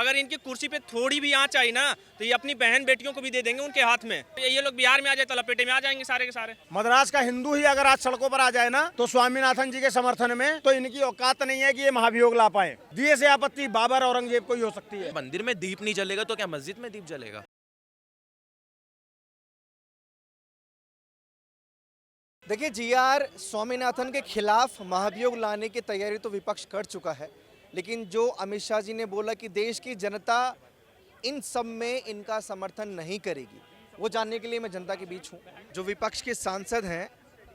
अगर इनकी कुर्सी पे थोड़ी भी आँच आई ना तो ये अपनी बहन बेटियों को भी दे देंगे उनके हाथ में। ये लोग बिहार में आ जाए तो लपेटे में आ जाएंगे सारे के सारे। मद्रास का हिंदू ही अगर आज सड़कों पर आ जाए ना तो स्वामीनाथन जी के समर्थन में, तो इनकी औकात नहीं है कि ये महाभियोग ला पाए। दिए से आपत्ति बाबर औरंगजेब को ही हो सकती है। मंदिर में दीप नहीं जलेगा तो क्या मस्जिद में दीप जलेगा? देखिए, जीआर स्वामीनाथन के खिलाफ महाभियोग लाने की तैयारी तो विपक्ष कर चुका है, लेकिन जो अमित शाह जी ने बोला कि देश की जनता इन सब में इनका समर्थन नहीं करेगी, वो जानने के लिए मैं जनता के बीच हूँ। जो विपक्ष के सांसद हैं,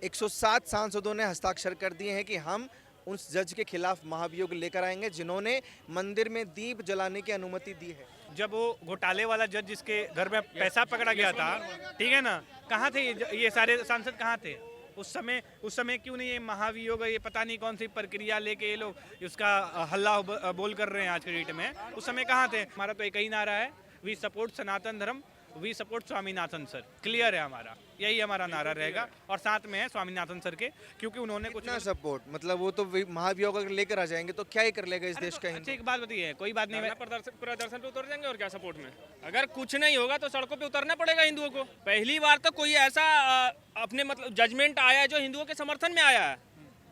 107 सांसदों ने हस्ताक्षर कर दिए हैं कि हम उस जज के खिलाफ महाभियोग लेकर आएंगे जिन्होंने मंदिर में दीप जलाने की अनुमति दी है। जब वो घोटाले वाला जज जिसके घर में पैसा पकड़ा गया था, ठीक है ना, कहाँ थे ये सारे सांसद, कहाँ थे उस समय क्यों नहीं ये महाभियोग, ये पता नहीं कौन सी प्रक्रिया लेके ये लोग उसका हल्ला बोल कर रहे हैं आज के डेट में? उस समय कहाँ थे? हमारा तो एक ही नारा है, we support Sanatan Dharma, we support Swaminathan sir. Clear है हमारा, यही हमारा नारा रहेगा। और साथ में है स्वामीनाथन सर के, क्योंकि उन्होंने कुछ ना सपोर्ट, मतलब वो तो महाभियोग अगर लेकर आ जाएंगे तो क्या ही कर लेगा इस देश का। अच्छा एक बात बताइए, कोई बात नहीं, प्रदर्शन पे उतर जाएंगे और क्या सपोर्ट में? अगर कुछ नहीं होगा तो सड़कों पे उतरना पड़ेगा हिंदुओं को। पहली बार तो कोई ऐसा अपने मतलब जजमेंट आया है जो हिंदुओं के समर्थन में आया है।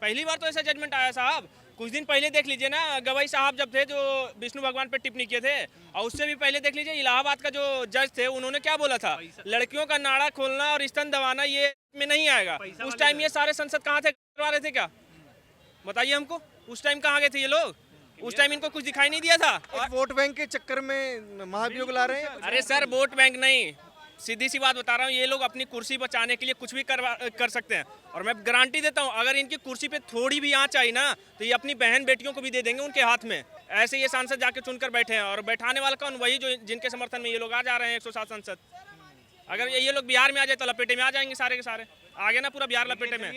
पहली बार तो ऐसा जजमेंट आया साहब। कुछ दिन पहले देख लीजिए ना, गवाई साहब जब थे जो विष्णु भगवान पे टिप्पणी किए थे, और उससे भी पहले देख लीजिए इलाहाबाद का जो जज थे, उन्होंने क्या बोला था, लड़कियों का नाड़ा खोलना और स्तन दबाना ये में नहीं आएगा। उस टाइम ये सारे संसद कहाँ थे, करवा रहे थे क्या? बताइए हमको, उस टाइम कहाँ गए थे ये लोग? उस टाइम इनको कुछ दिखाई नहीं दिया था। वोट बैंक के चक्कर में महाभियोग ला रहे हैं। अरे सर, वोट बैंक नहीं, सीधी सी बात बता रहा हूँ, ये लोग अपनी कुर्सी बचाने के लिए कुछ भी कर सकते हैं। और मैं गारंटी देता हूँ, अगर इनकी कुर्सी पे थोड़ी भी आँच आई ना तो ये अपनी बहन बेटियों को भी दे देंगे उनके हाथ में। ऐसे ये सांसद जाके चुनकर बैठे हैं, और बैठाने वाला कौन? वही जो जिनके समर्थन में ये लोग आ जा रहे हैं, 107 सांसद। अगर ये लोग बिहार में आ जाए तो लपेटे में आ जाएंगे सारे के सारे। आगे ना पूरा बिहार लपेटे में।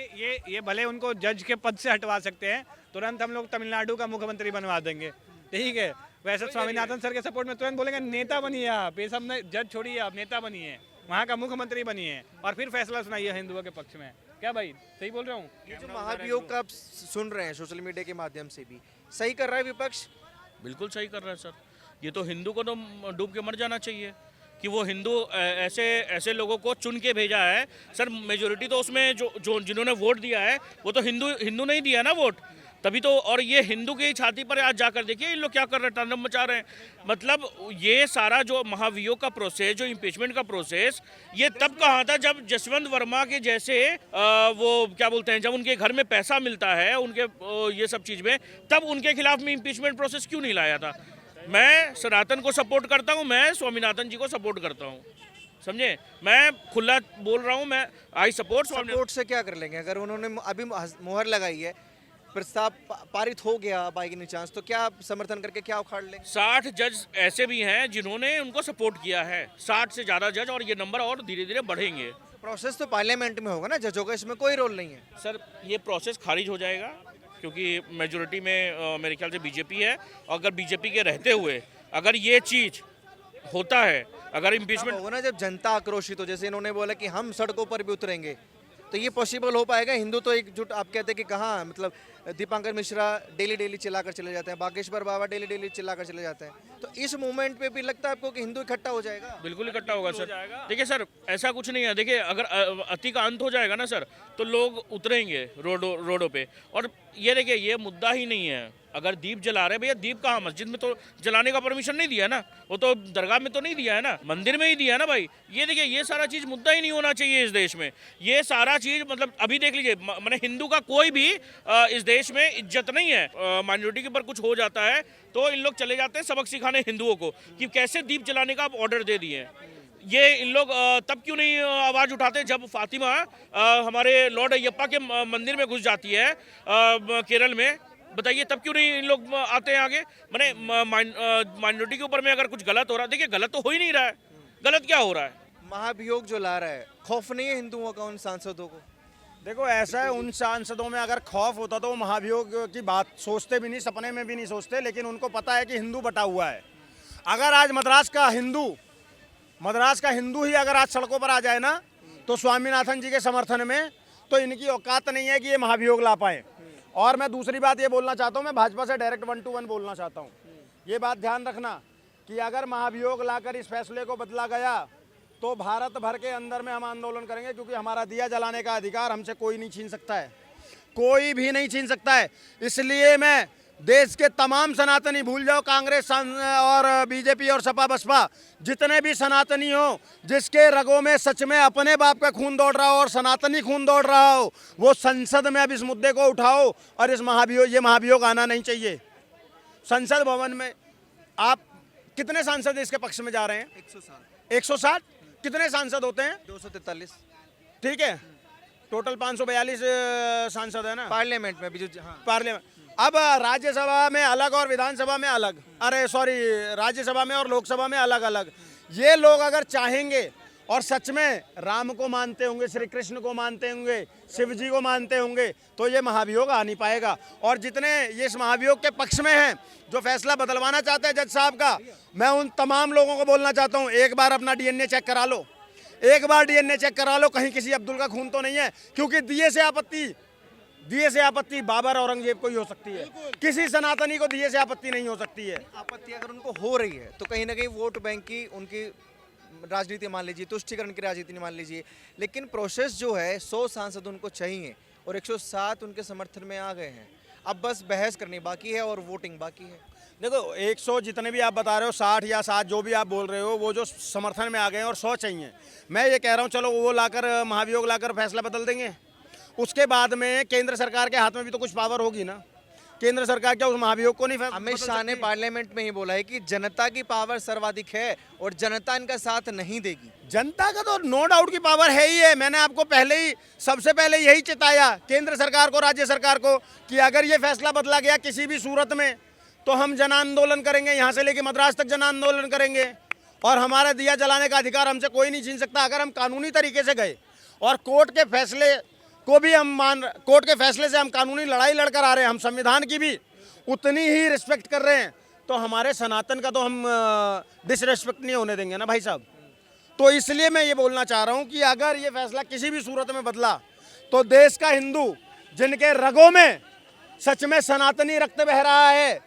ये भले उनको जज के पद से हटवा सकते हैं, तुरंत हम लोग तमिलनाडु का मुख्यमंत्री बनवा देंगे, ठीक है। वैसे स्वामीनाथन सर के सपोर्ट में तुरंत बोलेंगे नेता बनिए आप, ये सब जज छोड़िए, आप नेता बनिए, वहाँ का मुख्यमंत्री बनिए, और फिर फैसला सुनाइए हिंदुओं के पक्ष में। क्या भाई सही बोल रहा हूँ? जो महाभियोग का आप सुन रहे हैं सोशल मीडिया के माध्यम से भी, सही कर रहा है विपक्ष? बिल्कुल सही कर रहा है सर। ये तो हिंदू को तो डूब के मर जाना चाहिए कि वो हिंदू ऐसे लोगों को चुन के भेजा है सर। मेजोरिटी तो उसमें जो जिन्होंने वोट दिया है वो तो हिंदू नहीं दिया ना वोट, तभी तो। और ये हिंदू की छाती पर आज जाकर देखिए इन लोग क्या कर रहे हैं, तांडव मचा रहे हैं। मतलब ये सारा जो महाभियोग का प्रोसेस, जो इम्पीचमेंट का प्रोसेस, ये तब कहा था जब जसवंत वर्मा के जैसे वो क्या बोलते हैं, जब उनके घर में पैसा मिलता है उनके ये सब चीज़ में, तब उनके खिलाफ में इम्पीचमेंट प्रोसेस क्यों नहीं लाया था? मैं सनातन को सपोर्ट करता हूँ, मैं स्वामीनाथन जी को सपोर्ट करता हूँ, समझे। मैं खुला बोल रहा हूँ, मैं आई सपोर्ट। सपोर्ट से क्या कर लेंगे? अगर उन्होंने अभी मोहर लगाई है, प्रस्ताव पारित हो गया बाई एनी चांस, तो क्या समर्थन करके क्या उखाड़ लेंगे? 60 जज ऐसे भी हैं जिन्होंने उनको सपोर्ट किया है, 60 से ज़्यादा जज, और ये नंबर और धीरे धीरे बढ़ेंगे। प्रोसेस तो पार्लियामेंट में होगा ना, जजों का इसमें कोई रोल नहीं है। सर ये प्रोसेस खारिज हो जाएगा क्योंकि मेजोरिटी में मेरे ख्याल से बीजेपी है। अगर बीजेपी के रहते हुए अगर ये चीज़ होता है, अगर इम्पीचमेंट होगा ना, जब जनता आक्रोशित हो, जैसे इन्होंने बोला कि हम सड़कों पर भी उतरेंगे, तो ये पॉसिबल हो पाएगा? हिंदू तो एकजुट, आप कहते हैं कि कहाँ, मतलब दीपांकर मिश्रा डेली चिल्लाकर चले जाते हैं, बागेश्वर बाबा डेली चिल्लाकर चले जाते हैं, तो इस मूवमेंट पे भी लगता है आपको कि हिंदू इकट्ठा हो जाएगा? बिल्कुल इकट्ठा होगा सर। देखिए सर, ऐसा कुछ नहीं है। देखिए अगर अति का अंत हो जाएगा ना सर, तो लोग उतरेंगे रोडों पे। और ये देखिए, ये मुद्दा ही नहीं है। अगर दीप जला रहे, भैया दीप कहाँ, मस्जिद में तो जलाने का परमिशन नहीं दिया ना, वो तो दरगाह में तो नहीं दिया है ना, मंदिर में ही दिया है ना भाई। ये देखिए, ये सारा चीज़ मुद्दा ही नहीं होना चाहिए इस देश में। ये सारा चीज़ मतलब अभी देख लीजिए, मैंने हिंदू का कोई भी इस देश में इज्जत नहीं है। माइनॉरिटी के ऊपर कुछ हो जाता है तो इन लोग चले जाते हैं सबक सिखाने हिंदुओं को कि कैसे दीप जलाने का आप ऑर्डर दे दिए हैं। ये इन लोग तब क्यों नहीं आवाज़ उठाते जब फातिमा हमारे लॉर्ड अयप्पा के मंदिर में घुस जाती है केरल में? बताइए तब क्यों नहीं इन लोग आते हैं आगे? मैंने माइनॉरिटी के ऊपर में अगर कुछ गलत हो रहा है, देखिए गलत तो हो ही नहीं रहा है, गलत क्या हो रहा है? महाभियोग जो ला रहा है, खौफ नहीं है हिंदुओं का उन सांसदों को? देखो ऐसा है, उन सांसदों में अगर खौफ होता तो वो महाभियोग की बात सोचते भी नहीं, सपने में भी नहीं सोचते। लेकिन उनको पता है कि हिंदू बटा हुआ है। अगर आज मद्रास का हिंदू ही अगर आज सड़कों पर आ जाए ना तो स्वामीनाथन जी के समर्थन में, तो इनकी औकात नहीं है कि ये महाभियोग ला पाए। और मैं दूसरी बात ये बोलना चाहता हूँ, मैं भाजपा से डायरेक्ट 1 to 1 बोलना चाहता हूँ। ये बात ध्यान रखना कि अगर महाभियोग लाकर इस फैसले को बदला गया तो भारत भर के अंदर में हम आंदोलन करेंगे, क्योंकि हमारा दिया जलाने का अधिकार हमसे कोई नहीं छीन सकता है, कोई भी नहीं छीन सकता है। इसलिए मैं देश के तमाम सनातनी, भूल जाओ कांग्रेस और बीजेपी और सपा बसपा, जितने भी सनातनी हो जिसके रगों में सच में अपने बाप का खून दौड़ रहा हो और सनातनी खून दौड़ रहा हो, वो संसद में अब इस मुद्दे को उठाओ और इस महाभियोग आना नहीं चाहिए। संसद भवन में आप कितने सांसद इसके पक्ष में जा रहे हैं? 160। कितने सांसद होते हैं? 243 ठीक है, टोटल 542 सांसद है ना पार्लियामेंट में भी। हाँ, पार्लियामेंट। अब राज्यसभा में अलग और विधानसभा में अलग, अरे सॉरी, राज्यसभा में और लोकसभा में अलग अलग। ये लोग अगर चाहेंगे और सच में राम को मानते होंगे, श्री कृष्ण को मानते होंगे, शिव जी को मानते होंगे, तो ये महाभियोग आ नहीं पाएगा। और जितने ये इस महाभियोग के पक्ष में हैं, जो फैसला बदलवाना चाहते हैं जज साहब का, मैं उन तमाम लोगों को बोलना चाहता हूँ, एक बार अपना डीएनए चेक करा लो, एक बार डीएनए चेक करा लो, कहीं किसी अब्दुल का खून तो नहीं है। क्योंकि दिए से आपत्ति बाबर औरंगजेब को ही हो सकती है, किसी सनातनी को दिए से आपत्ति नहीं हो सकती है। आपत्ति अगर उनको हो रही है तो कहीं ना कहीं वोट बैंक की उनकी राजनीति मान लीजिए, तुष्टिकरण की राजनीति मान लीजिए, लेकिन प्रोसेस जो है 100 सांसद उनको चाहिए और 107 उनके समर्थन में आ गए हैं। अब बस बहस करनी बाकी है और वोटिंग बाकी है। देखो 100 जितने भी आप बता रहे हो, 60 या 7 जो भी आप बोल रहे हो, वो जो समर्थन में आ गए हैं और 100 चाहिए, मैं ये कह रहा हूँ चलो वो लाकर महाभियोग लाकर फैसला बदल देंगे। उसके बाद में केंद्र सरकार के हाथ में भी तो कुछ पावर होगी ना, केंद्र सरकार क्या उस महाभियोग को नहीं अमित शाह ने पार्लियामेंट में ही बोला है कि जनता की पावर सर्वाधिक है और जनता इनका साथ नहीं देगी। जनता का तो नो डाउट की पावर है ही है। मैंने आपको सबसे पहले यही चिताया केंद्र सरकार को, राज्य सरकार को, कि अगर ये फैसला बदला गया किसी भी सूरत में तो हम जन आंदोलन करेंगे, यहाँ से लेके मद्रास तक जन आंदोलन करेंगे और हमारा दिया जलाने का अधिकार हमसे कोई नहीं छीन सकता। अगर हम कानूनी तरीके से गए और कोर्ट के फैसले से हम कानूनी लड़ाई लड़कर आ रहे हैं, हम संविधान की भी उतनी ही रिस्पेक्ट कर रहे हैं, तो हमारे सनातन का तो हम डिसरिस्पेक्ट नहीं होने देंगे ना भाई साहब। तो इसलिए मैं ये बोलना चाह रहा हूँ कि अगर ये फैसला किसी भी सूरत में बदला तो देश का हिंदू, जिनके रगों में सच में सनातनी रक्त बह रहा है,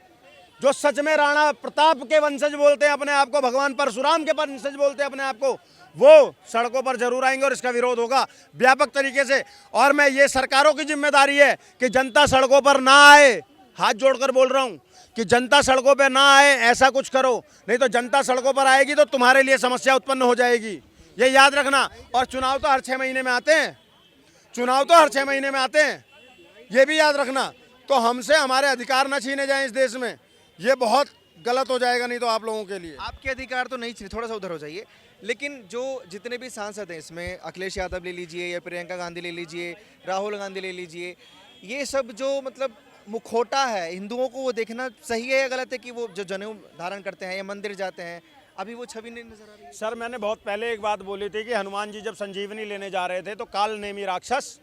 जो सच में राणा प्रताप के वंशज बोलते हैं अपने आप को, भगवान परशुराम के वंशज बोलते हैं अपने आप को, वो सड़कों पर जरूर आएंगे और इसका विरोध होगा व्यापक तरीके से। और मैं ये सरकारों की जिम्मेदारी है कि जनता सड़कों पर ना आए, हाथ जोड़कर बोल रहा हूँ कि जनता सड़कों पर ना आए, ऐसा कुछ करो, नहीं तो जनता सड़कों पर आएगी तो तुम्हारे लिए समस्या उत्पन्न हो जाएगी, ये याद रखना। और चुनाव तो हर 6 महीने में आते हैं, ये भी याद रखना। तो हमसे हमारे अधिकार ना छीने जाएं इस देश में, ये बहुत गलत हो जाएगा नहीं तो आप लोगों के लिए। आपके अधिकार तो नहीं छीने, थोड़ा सा उधर हो जाइए। लेकिन जो जितने भी सांसद हैं इसमें, अखिलेश यादव ले लीजिए या प्रियंका गांधी ले लीजिए, राहुल गांधी ले लीजिए, ये सब जो मतलब मुखौटा है हिंदुओं को, वो देखना सही है या गलत है कि वो जो जनेऊ धारण करते हैं या मंदिर जाते हैं, अभी वो छवि नहीं नजर आ रही? सर मैंने बहुत पहले एक बात बोली थी कि हनुमान जी जब संजीवनी लेने जा रहे थे तो काल नेमी राक्षस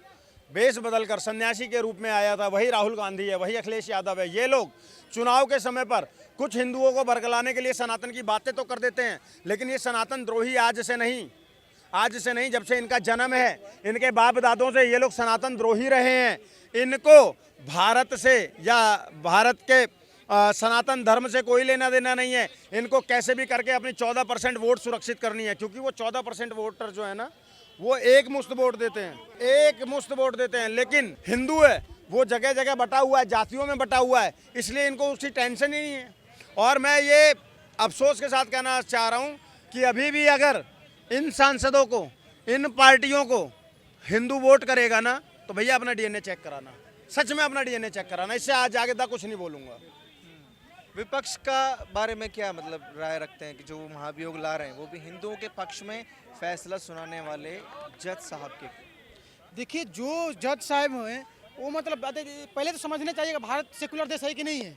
वेश बदलकर सन्यासी के रूप में आया था, वही राहुल गांधी है, वही अखिलेश यादव है। ये लोग चुनाव के समय पर कुछ हिंदुओं को बरगलाने के लिए सनातन की बातें तो कर देते हैं, लेकिन ये सनातन द्रोही आज से नहीं, जब से इनका जन्म है, इनके बाप दादों से ये लोग सनातन द्रोही रहे हैं। इनको भारत से या भारत के सनातन धर्म से कोई लेना देना नहीं है। इनको कैसे भी करके अपनी 14% वोट सुरक्षित करनी है, क्योंकि वो 14% वोटर जो है ना, वो एक मुश्त वोट देते हैं, लेकिन हिंदू है वो जगह जगह बटा हुआ है, जातियों में बटा हुआ है, इसलिए इनको उसकी टेंशन ही नहीं है। और मैं ये अफसोस के साथ कहना चाह रहा हूँ कि अभी भी अगर इन सांसदों को, इन पार्टियों को हिंदू वोट करेगा ना, तो भैया अपना डीएनए चेक कराना, सच में अपना डीएनए चेक कराना। इससे आज आगे तक कुछ नहीं बोलूँगा। विपक्ष का बारे में क्या मतलब राय रखते हैं कि जो महाभियोग ला रहे हैं वो भी हिंदुओं के पक्ष में फैसला सुनाने वाले जज साहब के? देखिए, जो जज साहब हैं वो मतलब पहले तो समझना चाहिए कि भारत सेकुलर देश है कि नहीं है।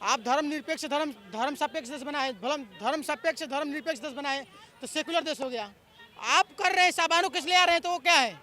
आप धर्मनिरपेक्ष धर्म सापेक्ष देश बनाए, धर्म सापेक्ष धर्मनिरपेक्ष देश बनाए तो सेकुलर देश हो गया। आप कर रहे हैं साबानो किस लिए आ रहे हैं, तो वो क्या है,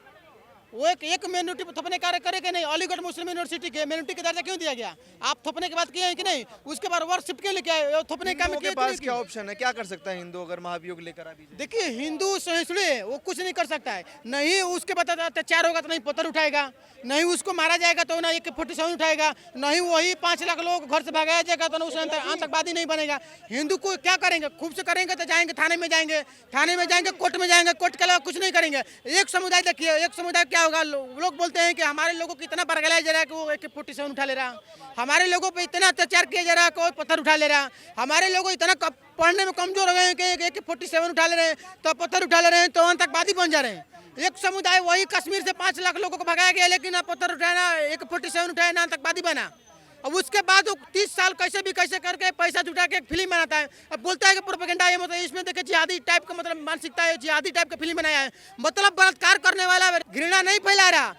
वो एक मिनोरिटी थोपने कार्य करेगा नहीं। अलीगढ़ मुस्लिम यूनिवर्सिटी के मिनोरिटी का दर्जा क्यों दिया गया? आप थोपने के बाद किए हैं कि नहीं? उसके बाद वर्कशिप क्यों लेके आए? थोपने का हिंदुओं के पास क्या ऑप्शन है? क्या कर सकता है हिंदू अगर महाभियोग लेकर आ बीजेपी? देखिए, हिंदू सहिष्णु है, वो कुछ नहीं कर सकता है। नहीं उसके बाद अत्याचार होगा तो नहीं पत्थर उठाएगा, नहीं उसको मारा जाएगा तो ना AK-47 उठाएगा, नहीं वही 5 लाख लोग घर से भगाया जाएगा तो ना उस आतंकवादी नहीं बनेगा। हिंदू को क्या करेंगे? खूब से करेंगे तो जाएंगे थाने में जाएंगे, कोर्ट में जाएंगे, कोर्ट के अलावा कुछ नहीं करेंगे। एक समुदाय देखिए, एक समुदाय क्या होगा, लोग बोलते हैं कि हमारे लोगों को इतना बरगलाया जा रहा है कि वो AK-47 उठा ले रहा, हमारे लोगों पे इतना अत्याचार किया जा रहा है कोई पत्थर उठा ले रहा, हमारे लोग इतना पढ़ने में कमजोर हो गए हैं कि AK-47 उठा ले रहे हैं, तो पत्थर उठा ले रहे हैं, तो आतंकवादी बन जा रहे हैं। एक समुदाय वही कश्मीर से 5 लाख लोगों को भगाया गया, लेकिन अब पत्थर उठाना, AK-47 उठाया ना, आतंकवादी बना। अब उसके बाद वो 30 साल कैसे भी कैसे करके पैसा जुटा के एक फिल्म बनाता है। अब बोलता है कि प्रोपेगेंडा है, मतलब इसमें देखिए जिहादी टाइप का मतलब मानसिकता है, जिहादी टाइप का फिल्म बनाया है। मतलब बलात्कार करने वाला घृणा नहीं फैला रहा,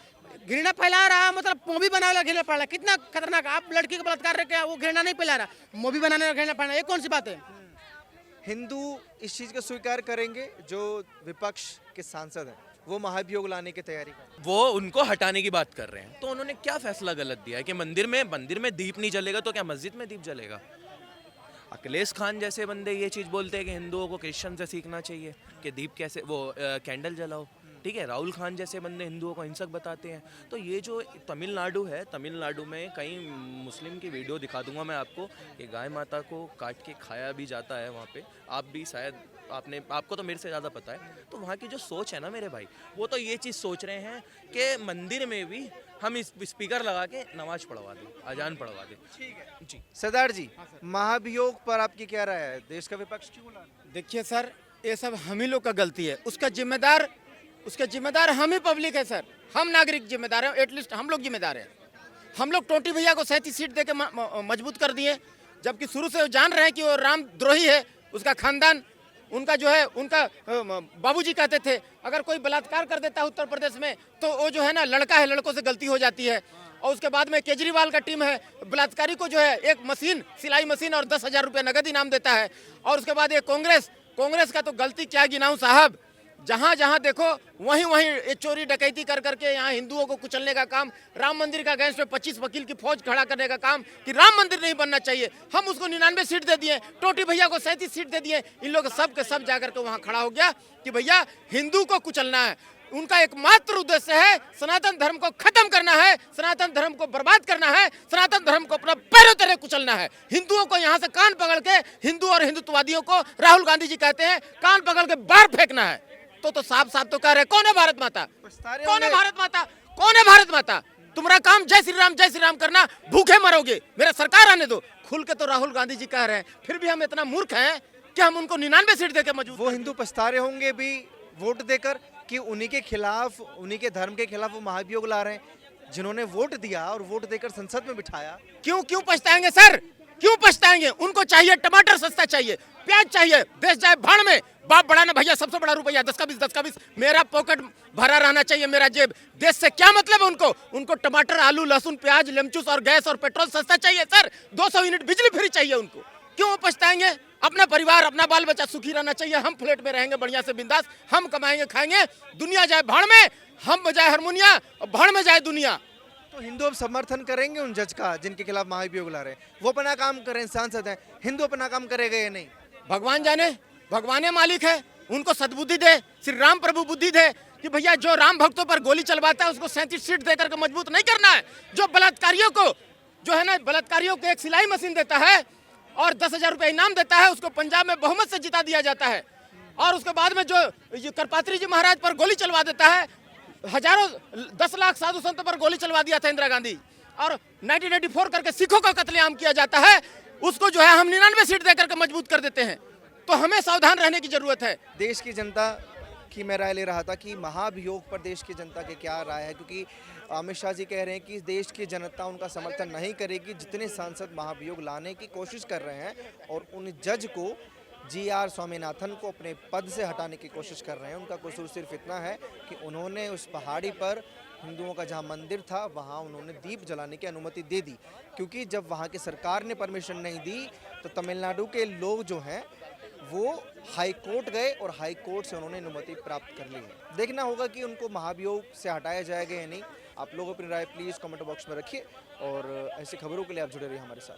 घृणा फैला रहा, मतलब मूवी बनाने वाला घृणा फैला। कितना खतरनाक! आप लड़की को बलात्कार करके वो घृणा नहीं फैला रहा, मूवी बनाने वाला घृणा फैला, ये कौन सी बात है? हिंदू इस चीज को स्वीकार करेंगे जो विपक्ष के सांसद हैं वो महाभियोग लाने की तैयारी कर रहे हैं। वो उनको हटाने की बात कर रहे हैं, तो उन्होंने क्या फैसला गलत दिया है कि मंदिर में दीप नहीं जलेगा तो क्या मस्जिद में दीप जलेगा? अखिलेश खान जैसे बंदे ये चीज़ बोलते हैं कि हिंदुओं को क्रिश्चियन से सीखना चाहिए कि दीप कैसे कैंडल जलाओ, ठीक है। राहुल खान जैसे बंदे हिंदुओं को हिंसक बताते हैं। तो ये जो तमिलनाडु है, तमिलनाडु में कई मुस्लिम की वीडियो दिखा दूंगा मैं आपको कि गाय माता को काट के खाया भी जाता है वहाँ पे। आप भी शायद आपको तो मेरे से ज़्यादा पता है। तो वहाँ की जो सोच है ना मेरे भाई, वो तो ये चीज़ सोच रहे हैं कि मंदिर में भी हम इस स्पीकर लगा के नमाज पढ़वा दें, अजान पढ़वा दें। ठीक है जी। सरदार जी, महाभियोग पर आपकी क्या राय है? देश का विपक्ष क्यों ला रहा है? देखिए सर, ये सब हम ही लोग का गलती है। उसका जिम्मेदार हम ही पब्लिक है सर। हम नागरिक जिम्मेदार हैं, एटलीस्ट हम लोग जिम्मेदार हैं। हम लोग टोटी भैया को 37 सीट देके मजबूत कर दिए, जबकि शुरू से जान रहे हैं कि वो रामद्रोही है। उसका खानदान, उनका जो है, उनका बाबूजी कहते थे अगर कोई बलात्कार कर देता है उत्तर प्रदेश में तो वो जो है ना लड़का है, लड़कों से गलती हो जाती है। और उसके बाद में केजरीवाल का टीम है, बलात्कारी को जो है एक मशीन, सिलाई मशीन और 10,000 रुपये नगद इनाम देता है। और उसके बाद ये कांग्रेस का तो गलती क्या गिनाऊं साहब, जहाँ जहाँ देखो वहीं ये चोरी डकैती कर करके यहाँ हिंदुओं को कुचलने का काम, राम मंदिर का अगेंस्ट में 25 वकील की फौज खड़ा करने का काम कि राम मंदिर नहीं बनना चाहिए। हम उसको 99 सीट दे दिए, टोटी भैया को 37 सीट दे दिए। इन लोग सब के सब जाकर के वहाँ खड़ा हो गया कि भैया हिंदू को कुचलना है। उनका एकमात्र उद्देश्य है सनातन धर्म को खत्म करना है, सनातन धर्म को बर्बाद करना है, सनातन धर्म को अपना पैरों तले कुचलना है। हिंदुओं को यहाँ से कान पकड़ के, हिंदू और हिंदुत्ववादियों को राहुल गांधी जी कहते हैं कान पकड़ के बाहर फेंकना है। तो साफ तो कह रहे हैं, कौन है भारत माता? कौन है भारत माता? कौन है भारत माता? तुम्हारा काम जय श्री राम करना, भूखे मरोगे, मेरा सरकार आने दो। खुल के तो राहुल गांधी जी कह रहे हैं, फिर भी हम इतना मूर्ख हैं कि हम उनको 99 सीट देकर मौजूद। वो हिंदू पछता रहे होंगे भी वोट देकर कि उन्हीं के खिलाफ, उन्हीं के धर्म के खिलाफ वो महाभियोग ला रहे हैं, जिन्होंने वोट दिया और वोट देकर संसद में बिठाया। क्यों पछताएंगे सर? क्यों पछताएंगे? उनको चाहिए टमाटर सस्ता चाहिए, प्याज चाहिए, देश जाए भाड़ में। बाप बड़ा ना भैया, सबसे बड़ा रुपया 10 का 20 मेरा पॉकेट भरा रहना चाहिए, मेरा जेब। देश से क्या मतलब है उनको टमाटर, आलू, लहसुन, प्याज, लेमचूस और गैस और पेट्रोल सस्ता चाहिए सर। 200 यूनिट बिजली फ्री चाहिए उनको। क्यों पछताएंगे? अपना परिवार, अपना बाल बच्चा सुखी रहना चाहिए। हम फ्लैट में रहेंगे बढ़िया से बिंदास, हम कमाएंगे खाएंगे, दुनिया जाए भाड़ में, हम बजाए हारमोनिया, भाड़ में जाए दुनिया। तो हिंदू अब समर्थन करेंगे उन जज का जिनके खिलाफ महाभियोग ला रहे हैं? वो अपना काम करें, सांसद हैं, हिंदू अपना काम करेगा या नहीं? भगवान जाने, भगवान मालिक है, उनको सद्बुद्धि दे, श्री राम प्रभु बुद्धि दे कि भैया जो राम भक्तों पर गोली चलवाता है उसको 37 सीट देकर के मजबूत नहीं करना है। जो बलात्कारियों को जो है ना, बलात्कारियों को एक सिलाई मशीन देता है और 10,000 रुपये इनाम देता है, उसको पंजाब में बहुमत से जिता दिया जाता है। और उसके बाद में जो करपात्री जी महाराज पर गोली चलवा देता है, हजारों 10 लाख साधु संतों पर गोली चलवा दिया था इंदिरा गांधी। और 1984 करके सिखों का कत्लेआम किया जाता है, उसको जो है हम 99 सीट देकर के मजबूत कर देते हैं। तो हमें सावधान रहने की जरूरत है। देश की जनता की मैं राय ले रहा था कि महाभियोग पर देश की जनता की क्या राय है, क्योंकि अमित शाह जी कह रहे हैं कि देश की जनता उनका समर्थन नहीं करेगी। जितने सांसद महाभियोग लाने की कोशिश कर रहे हैं और उन जज को, GR स्वामीनाथन को अपने पद से हटाने की कोशिश कर रहे हैं, उनका कसूर सिर्फ इतना है कि उन्होंने उस पहाड़ी पर हिंदुओं का जहां मंदिर था वहां उन्होंने दीप जलाने की अनुमति दे दी, क्योंकि जब वहां की सरकार ने परमिशन नहीं दी तो तमिलनाडु के लोग जो हैं वो हाई कोर्ट गए और हाई कोर्ट से उन्होंने अनुमति प्राप्त कर ली है। देखना होगा कि उनको महाभियोग से हटाया जाएगा या नहीं। आप लोग अपनी राय प्लीज़ कमेंट बॉक्स में रखिए और ऐसी खबरों के लिए आप जुड़े रहिए हमारे साथ।